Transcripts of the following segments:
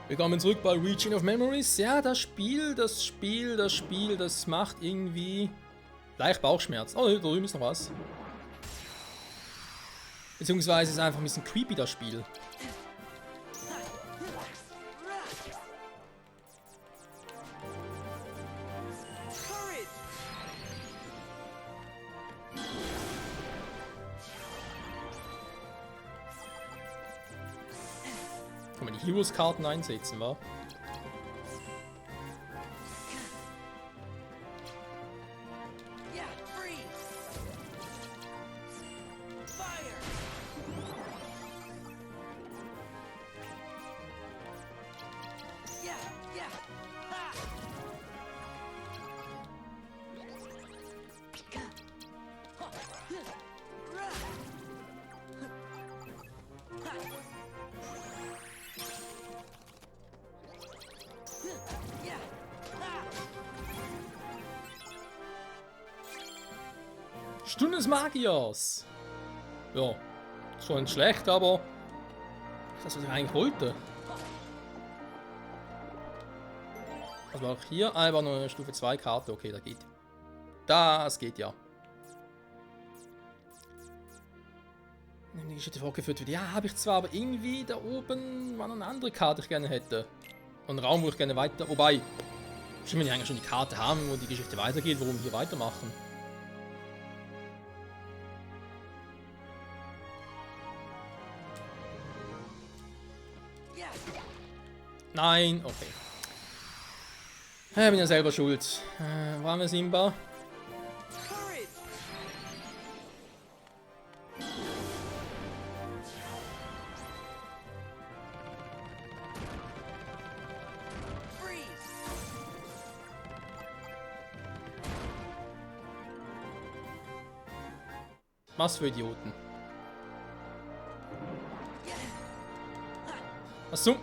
Willkommen zurück bei Region of Memories. Ja, das macht irgendwie leicht Bauchschmerz. Oh, da drüben ist noch was. Beziehungsweise ist es einfach ein bisschen creepy, das Spiel. Kann man die Heroes-Karten einsetzen, wa? Stunde des Magiers! Ja, schon nicht schlecht, aber das, was ich eigentlich wollte. Was war auch hier? Ah, war nur eine Stufe 2 Karte. Okay, das geht. Das geht ja. Die Geschichte vorgeführt wird. Ja, habe ich zwar, aber irgendwie da oben war noch eine andere Karte, die ich gerne hätte. Und einen Raum, wo ich gerne weiter. Wobei, wenn wir eigentlich schon die Karte haben, wo die Geschichte weitergeht, warum wir hier weitermachen. Nein, okay. Ich bin ja selber schuld. Wo haben wir Simba? Was für Idioten. Was zum?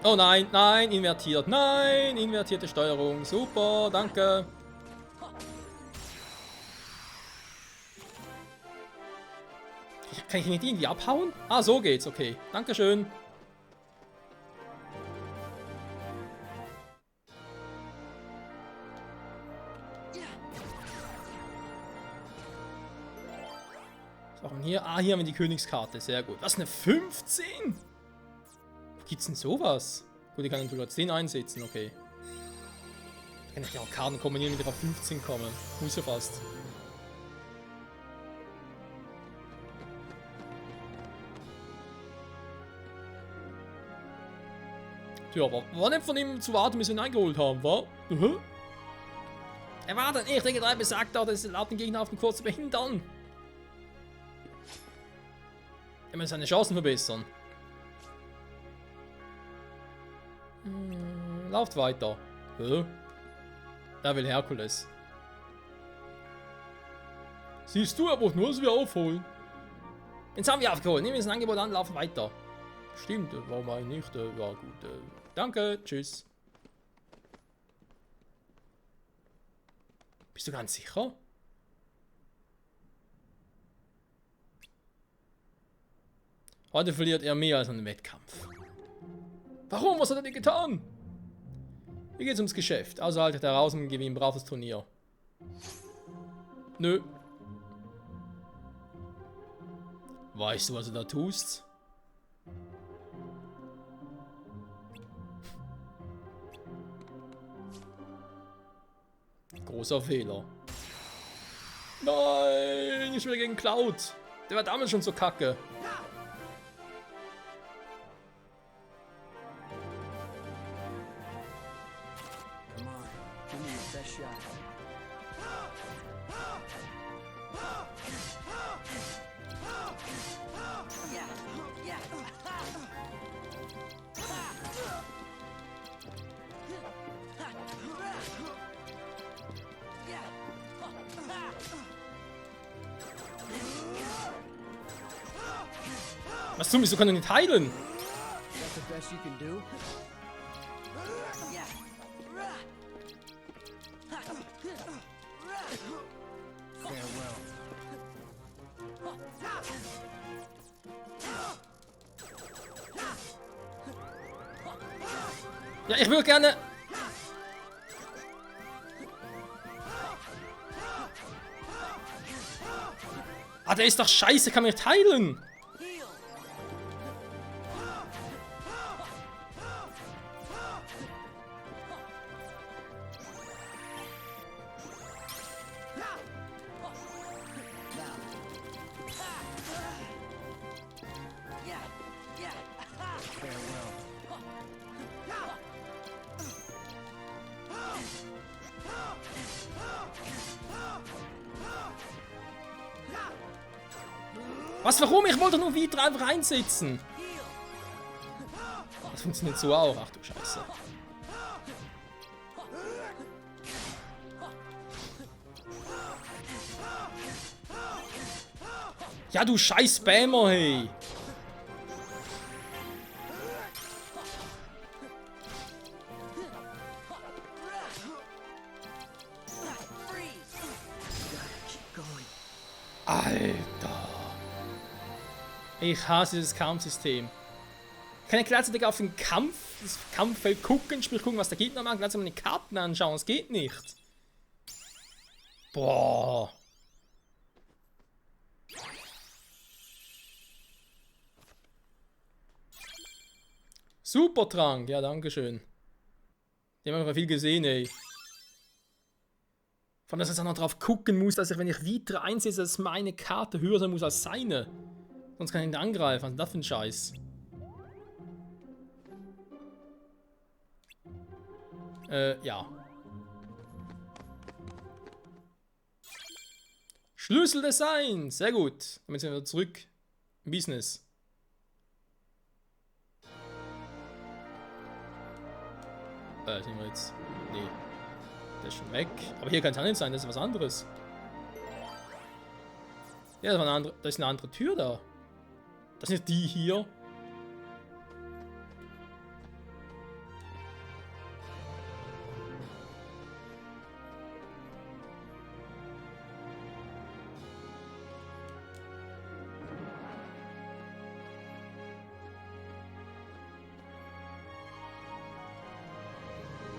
Oh nein, nein, invertiert. Nein, invertierte Steuerung. Super, danke. Kann ich nicht irgendwie abhauen? Ah, so geht's, okay. Dankeschön. Was machen wir hier? Ah, hier haben wir die Königskarte. Sehr gut. Was, eine 15? Wo gibt's denn sowas? Gut, ich kann natürlich 10 einsetzen, okay. Da kann ich ja auch Karten kombinieren, mit der 15 kommen. Muss ja fast. Tja, aber war nicht von ihm zu warten, bis wir ihn eingeholt haben, wa? Er war dann echt, der G3 besagt auch, dass laut den Gegner auf den Kurs zu behindern. Er muss seine Chancen verbessern. Lauft weiter. Da will Herkules. Siehst du, er braucht nur, dass wir aufholen. Jetzt haben wir aufgeholt. Nehmen wir das Angebot an, laufen weiter. Stimmt, warum eigentlich nicht? Ja, gut. Danke, tschüss. Bist du ganz sicher? Heute verliert er mehr als einen Wettkampf. Warum? Was hat er denn getan? Hier geht's ums Geschäft. Also haltet heraus und gewinnt ein braves Turnier. Nö. Weißt du, was du da tust? Großer Fehler. Nein, ich will gegen Cloud. Der war damals schon so kacke. Was tun wir? Wieso können wir nicht heilen? Ja, ich würde gerne... Ah, der ist doch scheiße, kann mich nicht heilen. Was, warum? Ich wollte nur Vitra einfach einsetzen. Das funktioniert so auch. Ach du Scheiße. Ja, du scheiß Spammer, hey. Alter. Ich hasse dieses Kampfsystem. Ich kann ja gleichzeitig auf den das Kampffeld gucken, sprich gucken, was der Gegner macht, gleichzeitig meine Karten anschauen. Es geht nicht. Boah. Supertrank, ja, dankeschön. Die haben einfach viel gesehen, ey. Von dass ich jetzt auch noch drauf gucken muss, dass ich, wenn ich Vitra einsetze, dass meine Karte höher sein muss als seine. Sonst kann ich ihn angreifen. Was ist das für ein Scheiß? Ja. Schlüsseldesign! Sehr gut. Damit sind wir wieder zurück im Business. Sind wir jetzt... Nee. Der ist schon weg. Aber hier kann es auch nicht sein, das ist was anderes. Ja, da ist eine andere Tür da. Das ist nicht die hier.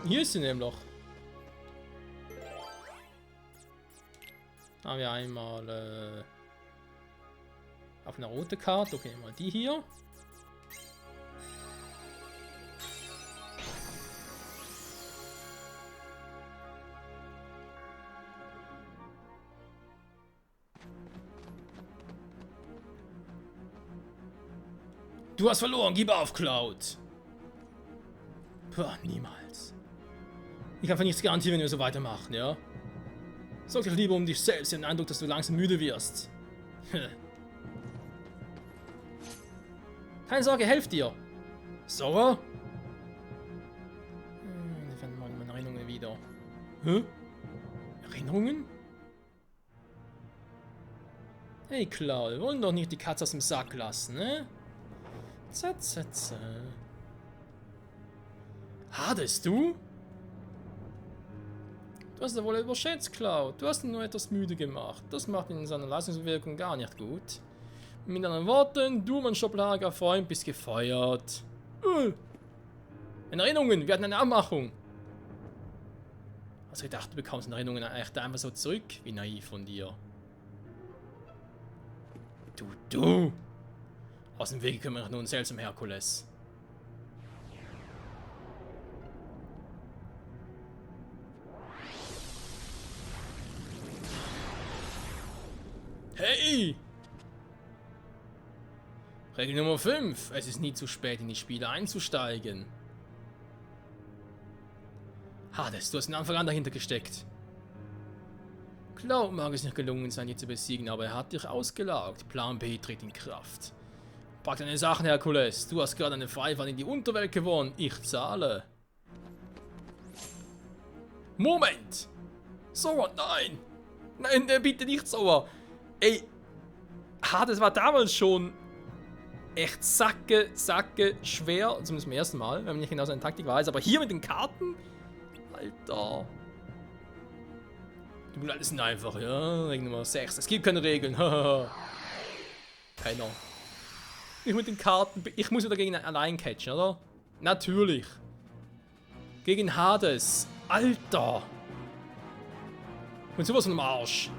Hier ist sie nämlich. Haben wir einmal auf eine rote Karte. Okay, mal die hier. Du hast verloren, gib auf, Cloud. Puh, niemals. Ich kann für nichts garantieren, wenn wir so weitermachen, ja? Sorg dich lieber um dich selbst, den Eindruck, dass du langsam müde wirst. Keine Sorge, helf dir. Sauer? Die finden meine Erinnerungen wieder. Hä? Erinnerungen? Hey Cloud, wir wollen doch nicht die Katze aus dem Sack lassen, ne? Hadest du? Du hast ja wohl überschätzt, Cloud. Du hast ihn nur etwas müde gemacht. Das macht ihn in seiner Leistungswirkung gar nicht gut. Mit anderen Worten, du, mein stoppelhaariger Freund, bist gefeuert. In Erinnerungen, wir hatten eine Abmachung. Also ich dachte, du bekommst in Erinnerungen echt einfach so zurück. Wie naiv von dir. Du. Aus dem Weg können wir nun seltsam Herkules. Hey! Regel Nummer 5. Es ist nie zu spät, in die Spiele einzusteigen. Hades, du hast von Anfang an dahinter gesteckt. Cloud mag es nicht gelungen sein, dich zu besiegen, aber er hat dich ausgelaugt. Plan B tritt in Kraft. Pack deine Sachen, Herkules. Du hast gerade eine Freifahrt in die Unterwelt gewonnen. Ich zahle. Moment! Sora, nein! Nein, bitte nicht Sora! Ey, das war damals schon echt sacke schwer, zumindest zum ersten Mal, wenn man nicht genau seine Taktik weiß, aber hier mit den Karten, Alter. Die Modelle sind einfach, ja, Regel Nummer 6, es gibt keine Regeln, keiner. Ich mit den Karten, ich muss wieder gegen einen allein catchen, oder? Natürlich. gegen Hades. Alter. Und sowas von dem Arsch.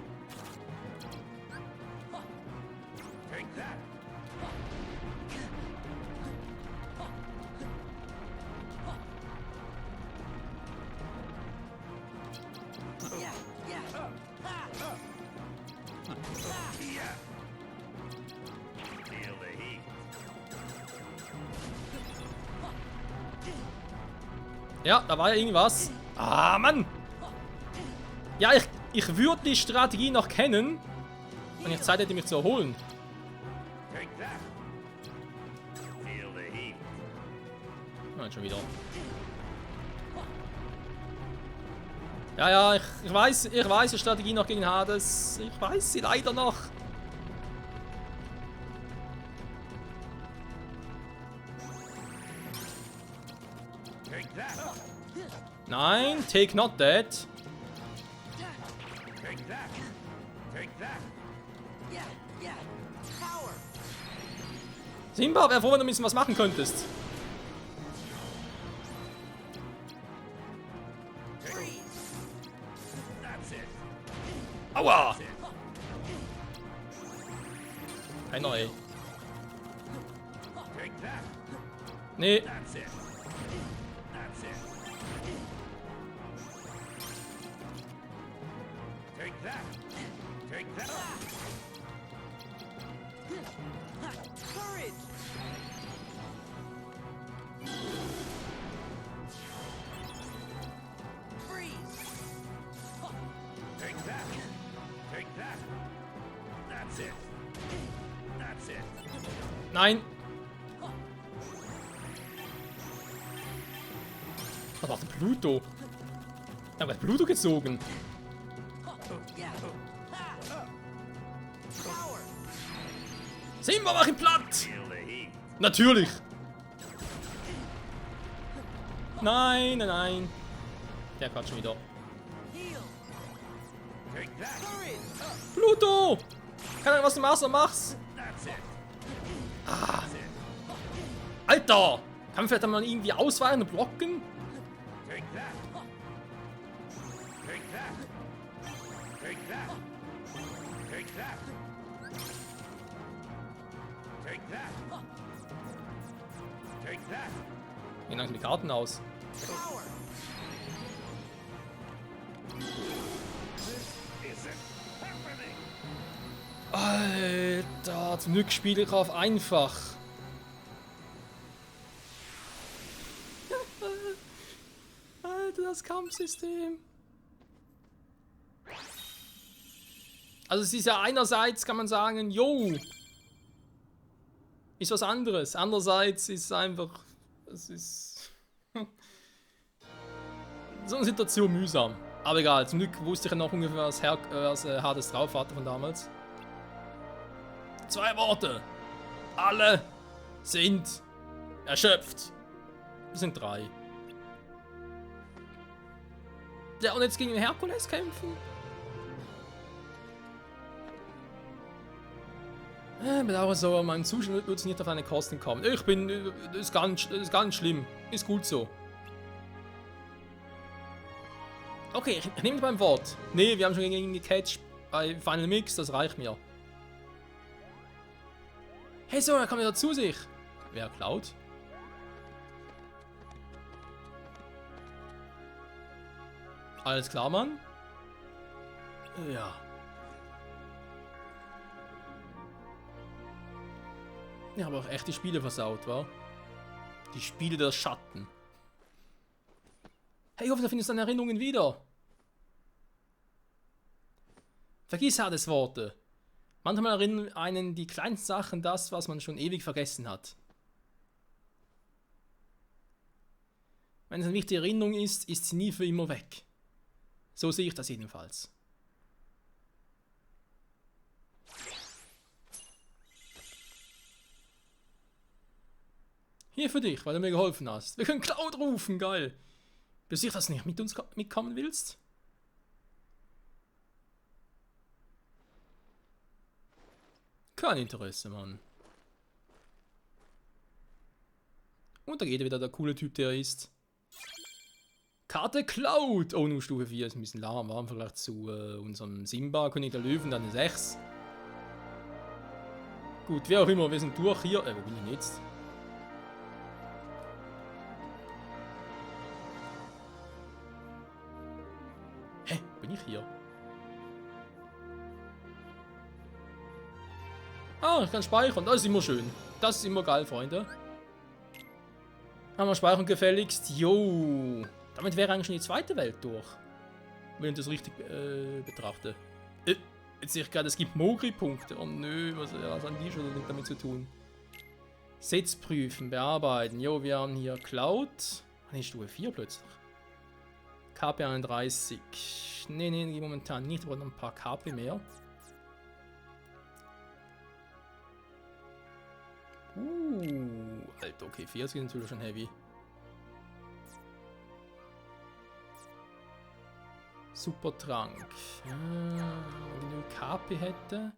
Ja, da war ja irgendwas. Ah, Mann! Ja, ich würde die Strategie noch kennen, wenn ich Zeit hätte, mich zu erholen. Ah, schon wieder. Ja, ja, ich weiß die Strategie noch gegen Hades. Ich weiß sie leider noch. Nein, take not that. Simba, wäre froh, wenn du ein bisschen was machen könntest. Aua! Keiner, ey. Nee. Nein. Was macht der Pluto? Er hat Pluto gezogen. Simba, mach ihn platt! Natürlich! Nein, nein, nein. Der quatscht schon wieder. Pluto! Keine Ahnung, was du machst, mach's! Ah. Alter! Kann man vielleicht mal irgendwie ausweichen und blocken? Wie langsam die Karten aus? Alter, zum Glück spiele ich auf einfach. Alter, das Kampfsystem. Also es ist ja einerseits, kann man sagen, yo, ist was anderes. Andererseits ist es einfach, es ist so eine Situation mühsam. Aber egal, zum Glück wusste ich ja noch ungefähr, was Hades drauf hatte von damals. 2 Worte. Alle sind erschöpft. Das sind 3. Ja, und jetzt gegen den Herkules kämpfen? Bedauere so, mein Zustand wird nicht auf eine Kosten kommen. Das ist ganz schlimm. Ist gut so. Okay, ich nehme beim Wort. Nee, wir haben schon gegen ihn gecatcht bei Final Mix, das reicht mir. Hey, so, er kommt wieder zu sich. Wer klaut? Alles klar, Mann? Ja. Ich habe auch echt die Spiele versaut, wa? Die Spiele der Schatten. Hey, ich hoffe, da findest du deine Erinnerungen wieder. Vergiss Hades Worte. Manchmal erinnern einen die kleinsten Sachen das, was man schon ewig vergessen hat. Wenn es eine wichtige Erinnerung ist, ist sie nie für immer weg. So sehe ich das jedenfalls. Hier für dich, weil du mir geholfen hast. Wir können Cloud rufen, geil. Bist du sicher, dass du nicht mit uns mitkommen willst? Kein Interesse, Mann. Und da geht wieder der coole Typ, der er ist. Karte Cloud! Oh, nur Stufe 4 ist ein bisschen warm im Vergleich zu unserem Simba, König der Löwen, dann eine 6. Gut, wie auch immer, wir sind durch hier. Wo bin ich jetzt? Hä? Bin ich hier? Ah, ich kann speichern. Das ist immer schön. Das ist immer geil, Freunde. Haben wir speichern gefälligst. Jo. Damit wäre eigentlich schon die zweite Welt durch. Wenn ich das richtig betrachte. Jetzt sehe ich gerade, es gibt Mogri-Punkte. Oh nö, was haben die schon damit zu tun? Sets prüfen, bearbeiten. Jo, wir haben hier Cloud. Ah, nee, Stufe 4 plötzlich. KP 31. Nee, momentan nicht. Aber noch ein paar KP mehr. Alter, okay, 40 ist natürlich schon heavy. Supertrank. Wenn ich genug KP hätte,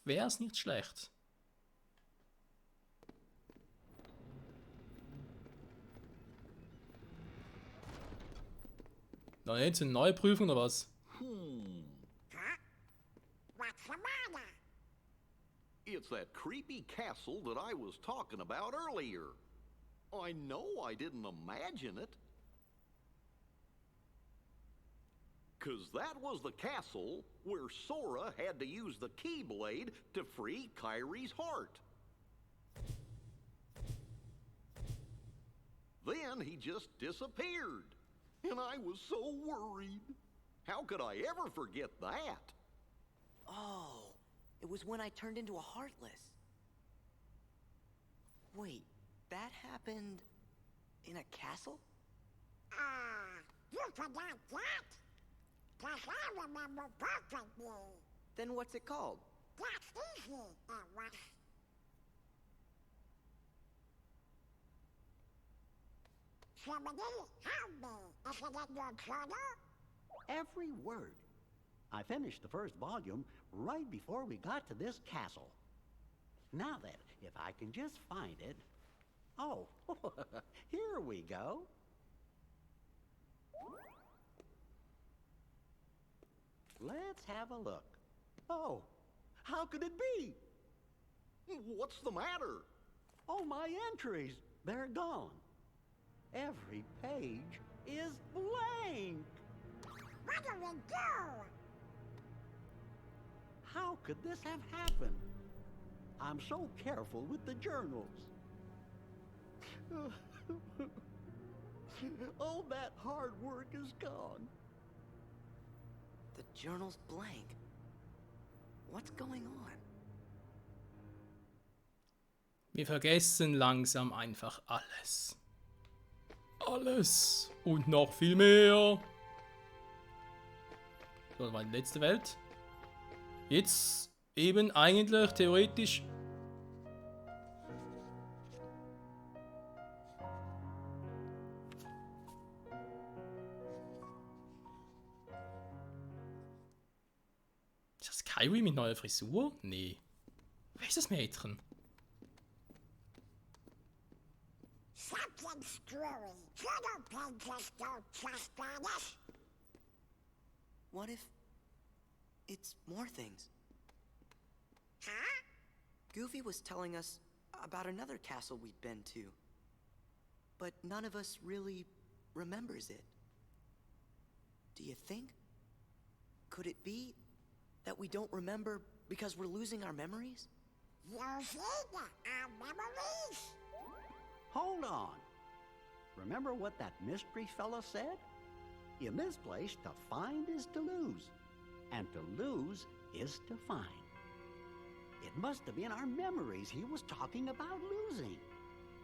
wäre es nicht schlecht. Na, jetzt eine neue Prüfung oder was? What's the matter? It's that creepy castle that I was talking about earlier. I know I didn't imagine it. 'Cause that was the castle where Sora had to use the Keyblade to free Kyrie's heart. Then he just disappeared. And I was so worried. How could I ever forget that? Oh, it was when I turned into a Heartless. Wait, that happened in a castle? You forgot that? 'Cause I remember perfectly. Then what's it called? That's easy, it was. Somebody help me. Is it in your journal? Every word. I finished the first volume right before we got to this castle. Now then, if I can just find it... Oh, here we go. Let's have a look. Oh, how could it be? What's the matter? Oh, my entries, they're gone. Every page is blank. What do we do? How could this have happened? I'm so careful with the journals. All that hard work is gone. The journal's blank. What's going on? Wir vergessen langsam einfach alles. Alles. Und noch viel mehr. So, das war die letzte Welt. Jetzt eben eigentlich theoretisch... Ist das Kyrie mit neuer Frisur? Nee. Wer ist das Mädchen? Something's screwy. Journal pages don't trust Spanish. What if it's more things? Huh? Goofy was telling us about another castle we'd been to. But none of us really remembers it. Do you think? Could it be that we don't remember because we're losing our memories? Losing our memories? Hold on. Remember what that mystery fella said? In this place, to find is to lose. And to lose is to find. It must have been our memories he was talking about losing.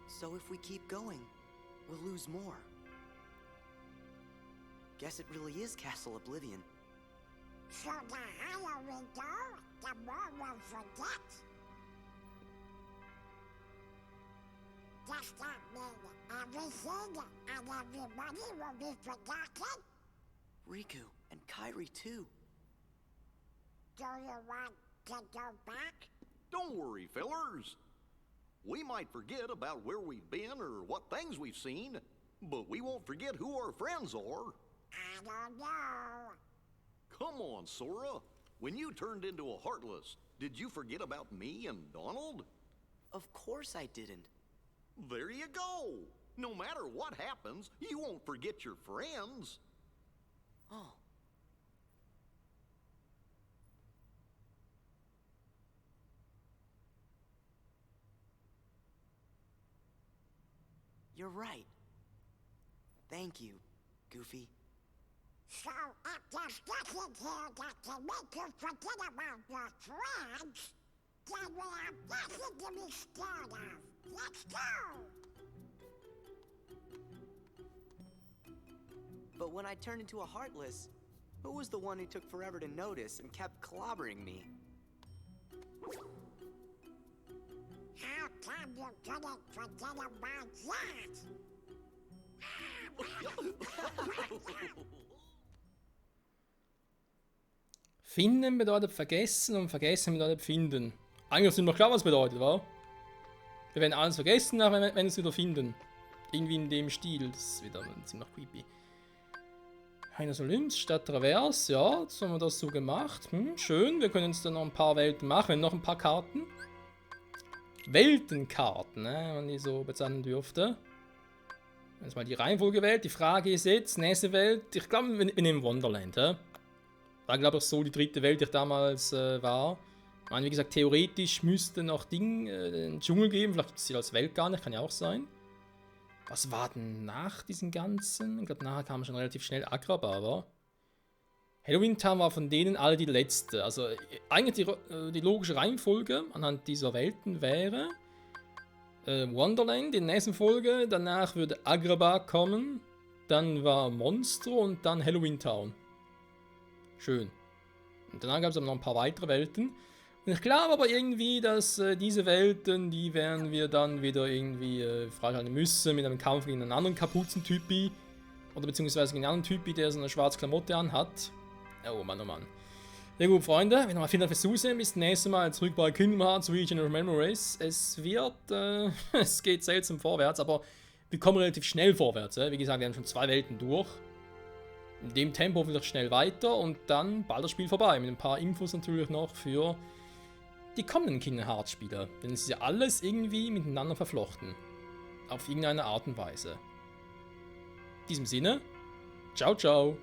So if we keep going, we'll lose more. Guess it really is Castle Oblivion. So the higher we go, the more we'll forget. Does that mean everything and everybody will be forgotten? Riku and Kairi too. Do you want to go back? Don't worry, fellers. We might forget about where we've been or what things we've seen, But we won't forget who our friends are. I don't know. Come on, Sora. When you turned into a Heartless, did you forget about me and Donald? Of course I didn't. There you go. No matter what happens, you won't forget your friends. Oh. You're right. Thank you, Goofy. So if there's nothing here that can make you forget about your friends, then we have nothing to be scared of. Let's go! But when I turned into a Heartless, who was the one who took forever to notice and kept clobbering me? How come you couldn't forget about that? Finden bedeutet vergessen und vergessen bedeutet finden. Eigentlich ist immer klar, was bedeutet, wa? Wir werden alles vergessen, aber wenn wir es wieder finden. Irgendwie in dem Stil. Das ist wieder ziemlich creepy. Heinos Olymps statt Travers, ja, jetzt haben wir das so gemacht. Schön, wir können jetzt dann noch ein paar Welten machen, noch ein paar Karten. Weltenkarten, ne, wenn man die so bezeichnen dürfte. Jetzt mal die Reihenfolge gewählt. Die Frage ist jetzt, nächste Welt, ich glaube, wir nehmen Wonderland, ja? War, glaube ich, so die dritte Welt, die ich damals war. Ich meine, wie gesagt, theoretisch müsste noch einen Dschungel geben, vielleicht gibt es sie als Welt gar nicht, kann ja auch sein. Was war denn nach diesen ganzen? Ich glaube, nachher kam schon relativ schnell Agrabah, aber Halloween Town war von denen alle die letzte. Also eigentlich die logische Reihenfolge anhand dieser Welten wäre Wonderland in der nächsten Folge, danach würde Agrabah kommen, dann war Monstro und dann Halloween Town. Schön. Und danach gab es aber noch ein paar weitere Welten. Und ich glaube aber irgendwie, dass diese Welten, die werden wir dann wieder irgendwie freischalten müssen mit einem Kampf gegen einen anderen Kapuzentypi. Oder beziehungsweise gegen einen anderen Typi, der so eine schwarze Klamotte anhat. Oh Mann, oh Mann. Ja gut, Freunde, nochmal vielen Dank fürs Zusehen. Bis zum nächsten Mal zurück bei Kingdom Hearts Region of Memories. Es es geht seltsam vorwärts, aber wir kommen relativ schnell vorwärts. Wie gesagt, wir haben schon 2 Welten durch. In dem Tempo vielleicht schnell weiter und dann bald das Spiel vorbei. Mit ein paar Infos natürlich noch für die kommenden Kingdom Hearts Spieler. Denn es ist ja alles irgendwie miteinander verflochten. Auf irgendeine Art und Weise. In diesem Sinne, ciao, ciao.